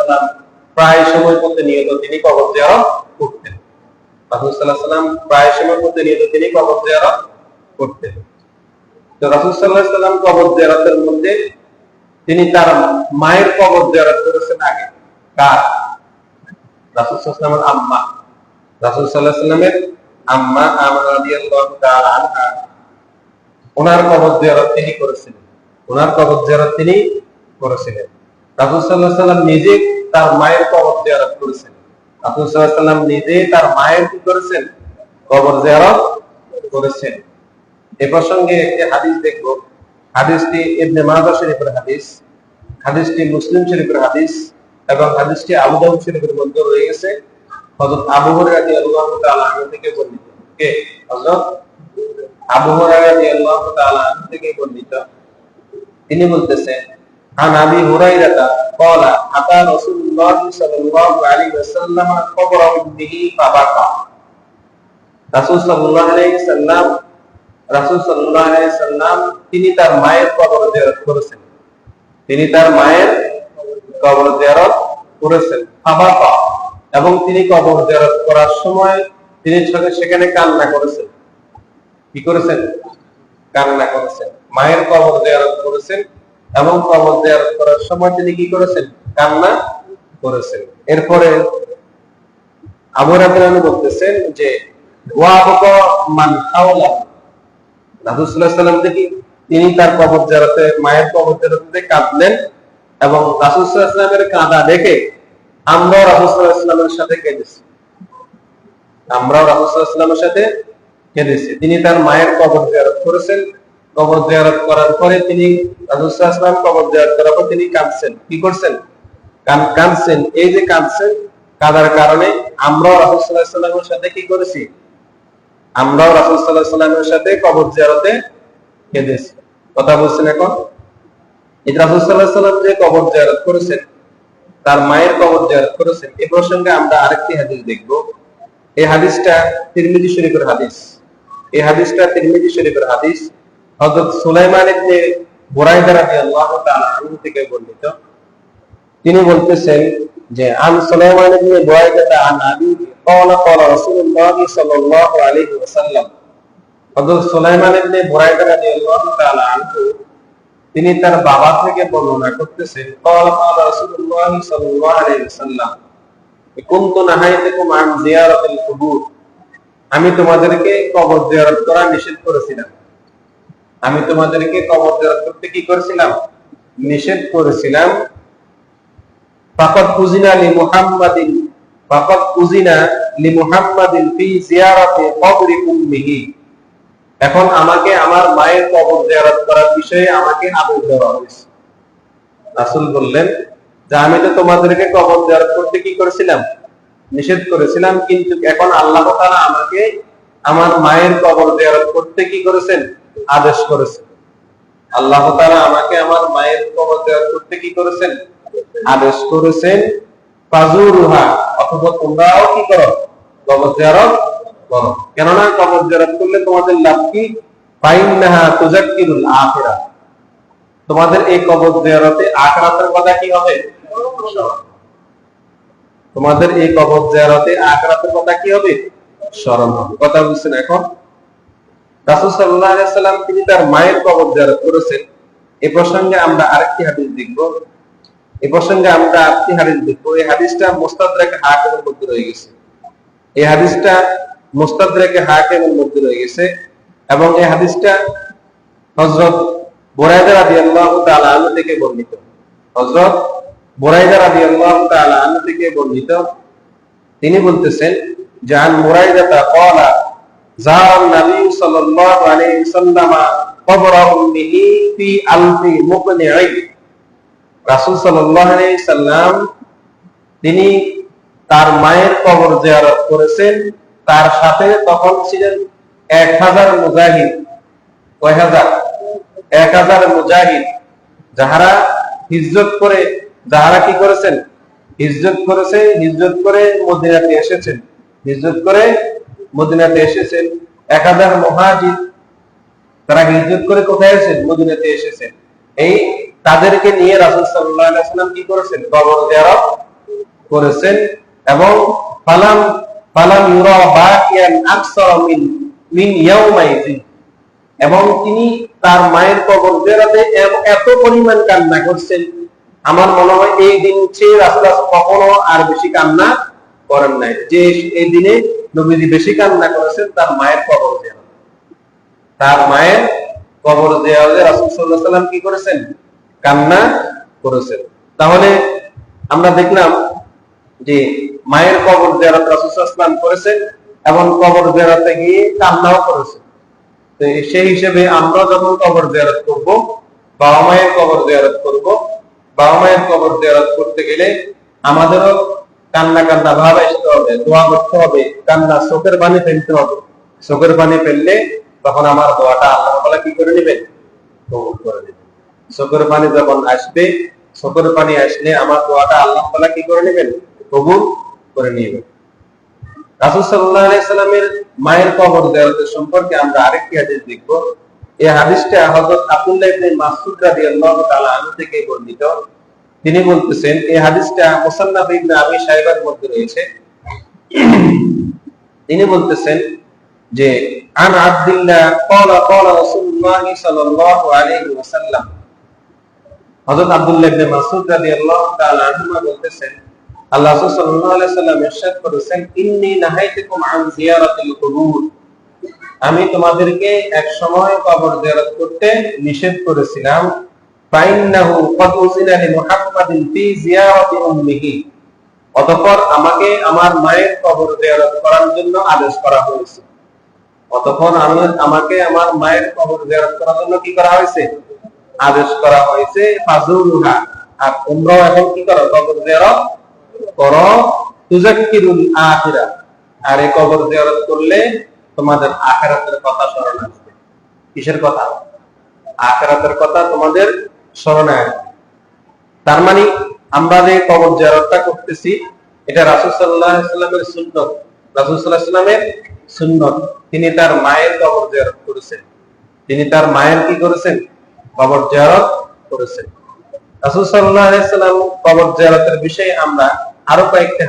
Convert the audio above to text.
সাল্লাম প্রায় সময় প্রতিনিয়ত তিনি কবর জিয়ারত করতেন। রাসূল সাল্লাল্লাহু আলাইহি ওয়াসাল্লাম প্রায় সময় প্রতিনিয়ত তিনি কবর জিয়ারত করতেন। তো রাসূল সাল্লাল্লাহু আলাইহি ওয়াসাল্লাম কবর জিয়ারতের মধ্যে তিনি তার মায়ের কবর জিয়ারত করেছেন আগে। কার? রাসূল সাল্লাল্লাহু আলাইহি ওয়াসাল্লামের আম্মা, রাসূল সাল্লাল্লাহু আলাইহি ওয়াসাল্লামের আম্মা আমানা রাদিয়াল্লাহু তাআলা আনহা, ওনার কবর জিয়ারত তিনি করেছিলেন। ওনার কবর জিয়ারত তিনি করেছিলেন। রাসূল সাল্লাল্লাহু আলাইহি ওয়াসাল্লাম নিজে তার মায়ের কবর জিয়ারত করেছেন। রাসূল সাল্লাল্লাহু আলাইহি ওয়াসাল্লাম নিজে তার মায়ের কি করেছেন? কবর জিয়ারত করেছেন। এই প্রসঙ্গে একটি হাদিস দেখব। হাদিসটি ইবনে মাজাহ শরীফের হাদিস, হাদিসটি মুসলিম শরীফের হাদিস এবং হাদিসটি আবু দাউদ শরীফের মধ্যে রয়ে গেছে। হযরত আবু হুরায়রা রাদিয়াল্লাহু তাআলা আনহু থেকে বর্ণিত। কে? হযরত আবু হুরায়রা রাদিয়াল্লাহু তাআলা আনহু থেকে বর্ণিত। তিনি বলতেছেন, আন আবি হুরায়রা ক্বালা আতা রাসূলুল্লাহ সাল্লাল্লাহু আলাইহি ওয়াসাল্লাম কবর ইবনিহি ফাবাকা। রাসূল সাল্লাল্লাহু আলাইহি ওয়াসাল্লাম তিনি তার মায়ের কবর জিয়ারত করেছেন। তিনি তার মায়ের কবর জিয়ারত করেছেন ফাবাকা, এবং তিনি কবর জিয়ারত করার সময় তিনি সেখানে কান্না করেছেন। কি করেছেন? কান্না করেছেন। মায়ের কবর জিয়ারত করেছেন এবং কবর জিয়ারত করার সময় তিনি কি করেছেন? কান্না করেছেন। এরপরে আবু হুরায়রা বলতেছেন যে ওয়া আবকা মান হাওলা, রাসূল সাল্লাল্লাহু আলাইহি ওয়াসাল্লাম তিনি তার কবর জিয়ারতে, মায়ের কবর জিয়ারতে কাঁদলেন এবং রাসূল সাল্লাল্লাহু আলাইহি ওয়াসাল্লামের কাঁদা দেখে আমরাও রাসূল সাল্লাল্লাহু আলাইহি ওয়াসাল্লামের সাথে কেঁদেছি। আমরাও রাসূল সাল্লাল্লাহু আলাইহি ওয়াসাল্লামের সাথে কেঁদেছি। তিনি তার মায়ের কবর জিয়ারত করেছেন। কবর জিয়ারত করার পরে তিনি রাসূল সাল্লাল্লাহু আলাইহি ওয়াসাল্লাম কবর জিয়ারত করার পর তিনি কাঁদছেন। কি করছেন? কাঁদছেন। এই যে কাঁদছেন, কাঁদার কারণে আমরাও রাসূল সাল্লাল্লাহু আলাইহি ওয়াসাল্লামের সাথে কি করেছি? আমরাও রাসূল সাল্লাল্লাহু আলাইহি ওয়াসাল্লামের সাথে কবর জিয়ারতে কেঁদেছি। কথা বলছেন এখন? এই রাসূল সাল্লাল্লাহু আলাইহি ওয়াসাল্লাম যে কবর জিয়ারত করেছেন, তার মায়ের কবর জিয়ারত করেছেন, এই প্রসঙ্গে আমরা আরেকটি হাদিস দেখব। এই হাদিসটা তিরমিজি শরীফের হাদিস। এই হাদিসটা তিরমিজি শরীফের হাদিস। হযরত সুলাইমান ইবনে বুরাইদা রাদিয়াল্লাহু তাআলা আনহু থেকে বর্ণিত। তিনি বলতেছেন যে আন সুলাইমান ইবনে বুরাইদা আন আবি ক্বালা ক্বালা রাসূলুল্লাহ সাল্লাল্লাহু আলাইহি ওয়াসাল্লাম। হযরত সুলাইমান ইবনে বুরাইদা রাদিয়াল্লাহু তাআলা আনহু তিনি তার বাবা থেকে বর্ণনা করতেছেন, ক্বালা ক্বালা রাসূলুল্লাহ সাল্লাল্লাহু আলাইহি ওয়াসাল্লাম কুনতু নাহাইতুকুম আন জিয়ারাতিল কুবুর, আমি তোমাদেরকে কবর জিয়ারত করা নিষেধ করেছিলাম। আমি তোমাদেরকে কবর জিয়ারত করতে কি করেছিলাম? নিষেধ করেছিলাম। ফাকাদ উযিনা লি মুহাম্মাদিন ফি জিয়ারাতি কবরি উম্মিহি, এখন আমাকে আমার মায়ের কবর জিয়ারত করার বিষয়ে আমাকে আদেশ দেওয়া হয়েছে। রাসূল বললেন যে আমি তো তোমাদেরকে কবর জিয়ারত করতে কি করেছিলাম? নিষেধ করেছিলাম, কিন্তু এখন আল্লাহ তাআলা আমাকে আমার মায়ের কবর জিয়ারত করতে কি করেছেন? আদেশ করেছেন। আল্লাহ তাআলা আমাকে আমার মায়ের কবর জিয়ারত করতে কি করেছেন? আদেশ করেছেন। ফাজুরুহা, অথবা তোমরাও কি করো? কবর জিয়ারত করো। কেননা কবর জিয়ারত করলে তোমাদের লাভ কি? ফাইন্নাহা তুযাক্কিরুল আখিরাহ, তোমাদের এই কবর জিয়ারতে আখিরাতের কথা কি হবে? তোমাদের এই কবর জিয়ারতে আখিরাতের কথা কি হবে? স্মরণ হবে। কথা বুঝছেন এখন? রাসূল সাল্লাল্লাহু আলাইহি ওয়াসাল্লাম তিনি তার মায়ের কবর জিয়ারত করেছেন। এই প্রসঙ্গে আমরা আরেকটি হাদিস দেখব। এই হাদিসটা মুস্তাদরাক হাকিমের মধ্যে রয়ে গেছে। এই হাদিসটা মুস্তাদরাক হাকিমের মধ্যে রয়ে গেছে এবং এই হাদিসটা হযরত বুরাইদা রাদিয়াল্লাহু তাআলা আনহু থেকে বর্ণিত। হযরত বুরাইদা রাদিয়াল্লাহু তাআলা আনহু থেকে বর্ণিত। তিনি বলতেছেন জান বুরাইদা ক্বালা যারা নবী সাল্লাল্লাহু আলাইহি ওয়াসাল্লাম কবর উম্মিহি ফি আলফি মুকনিই, রাসূল সাল্লাল্লাহু আলাইহি সাল্লাম তিনি তার মায়ের কবর জিয়ারত করেছেন। তার সাথে তখন ছিলেন 1000 মুজাহিদ। কয় হাজার? 1000 মুজাহিদ, যাহারা হিজরত করে, যাহারা কি করেছেন? হিজরত করেছে, হিজরত করে মদিনাতে এসেছেন। হিজরত করে মদিনাতে এসেছেন 1000 মুহাজির, তারা হিজরত করে কোথায় এসেছেন? মদিনাতে এসেছেন। এই তাদেরকে নিয়ে রাসূল সাল্লাল্লাহু আলাইহি ওয়াসাল্লাম কি করেছেন? কবর জিয়ারত করেছেন এবং ফালাম ফালাম ইউরা বাকিয়ান আকসার মিন ইয়াউমাইযিন, এবং তিনি তার মায়ের কবর জিয়ারতে এত পরিমাণ কান্না করছেন, আমার মনে হয় এই দিন চেয়ে রাসূলুল্লাহ কখনো আর বেশি কান্না করেন নাই। যে এই দিনে নবীজি বেশি কান্না করেছেন তার মায়ের কবর জিয়ারত, তার মায়ের কবর জিয়ারতে রাসূল সাল্লাল্লাহু আলাইহি ওয়াসাল্লাম কি করেছেন? কান্না করেছেন। তাহলে আমরা দেখলাম যে মায়ের কবর জিয়ারত রাসূল সাল্লাল্লাহু আলাইহি ওয়াসাল্লাম করেছেন এবং কবর জিয়ারতে গিয়ে কান্নাও করেছেন। তো সেই হিসেবে আমরা যখন কবর জিয়ারত করব, বাবা মায়ের কবর জিয়ারত করব, বাবা মায়ের কবর জিয়ারত করতে গেলে আমাদেরও কান্না কান্না ভাব আসতে হবে, দোয়া করতে হবে, কান্না চোখের পানি ফেলতে হবে। চোখের পানি ফেললে তখন আমার দোয়াটা আল্লাহ তাআলা কি করে নেবেন? কবুল করে নেবেন। চোখের পানি যখন আসবে, চোখের পানি আসলে আমার দোয়াটা আল্লাহ তাআলা কি করে নেবেন? কবুল করে নেবেন। রাসূল সাল্লাল্লাহু আলাইহি সাল্লামের মায়ের কবর জিয়ারত সম্পর্কে আমরা আরেকটি হাদিস দেখব। এই হাদিসটা হযরত আব্দুল্লাহ ইবনে মাসউদ রাদিয়াল্লাহু তাআলা আনহু থেকে বর্ণিত। তিনি বলতেছেন, এই হাদিসটা মুসান্নাফ ইবনে আবি শাইবার মধ্যে রয়েছে। তিনি বলতেছেন যে আন আব্দুল্লাহ ক্বালা রাসূলুল্লাহ সাল্লাল্লাহু আলাইহি ওয়াসাল্লাম, হযরত আব্দুল্লাহ ইবনে মাসউদ রাদিয়াল্লাহু তাআলা আনহু বলতেছেন, আল্লাহ রাসূল সাল্লাল্লাহু আলাইহি ওয়াসাল্লাম ইরশাদ করেছেন, ইন্নী নাহাইতুকুম আন জিয়ারাতিল কুবুর, আমি তোমাদেরকে এক সময় কবর জিয়ারত করতে নিষেধ করেছিলাম। ফাইন্নাহু ক্বাদ উযিনা লি মুহাম্মাদিন ফি জিয়ারাতি উম্মিহি, অতঃপর আমাকে আমার মায়ের কবর জিয়ারত করার জন্য আদেশ করা হয়েছে। অতঃপর আমাকে আমার মায়ের কবর জিয়ারত করার জন্য কি করা হয়েছে? আদেশ করা হয়েছে। ফাজুরুহা, আর তোমরাও এখন কি করো? কবর জিয়ারত করো। তুযাক্কিরুল আখিরাহ, আর এই কবর জিয়ারত করলে তোমাদের আখিরাতের কথা স্মরণ আসবে। কিসের কথা? আখিরাতের কথা তোমাদের স্মরণে আসবে। তার মানে আমরা যে কবর জিয়ারতটা করতেছি এটা রাসূল সাল্লাল্লাহু আলাইহি ওয়াসাল্লামের সুন্নাত। রাসূল সাল্লাল্লাহু আলাইহি ওয়াসাল্লামের সুন্নাত। তিনি তার মায়ের কবর জিয়ারত করেছেন। তিনি তার মায়ের কি করেছেন? কবর জিয়ারত করেছেন। রাসূল সাল্লাল্লাহু আলাইহি ওয়াসাল্লাম কবর জিয়ারতের বিষয়ে আমরা আরো কয়েকটা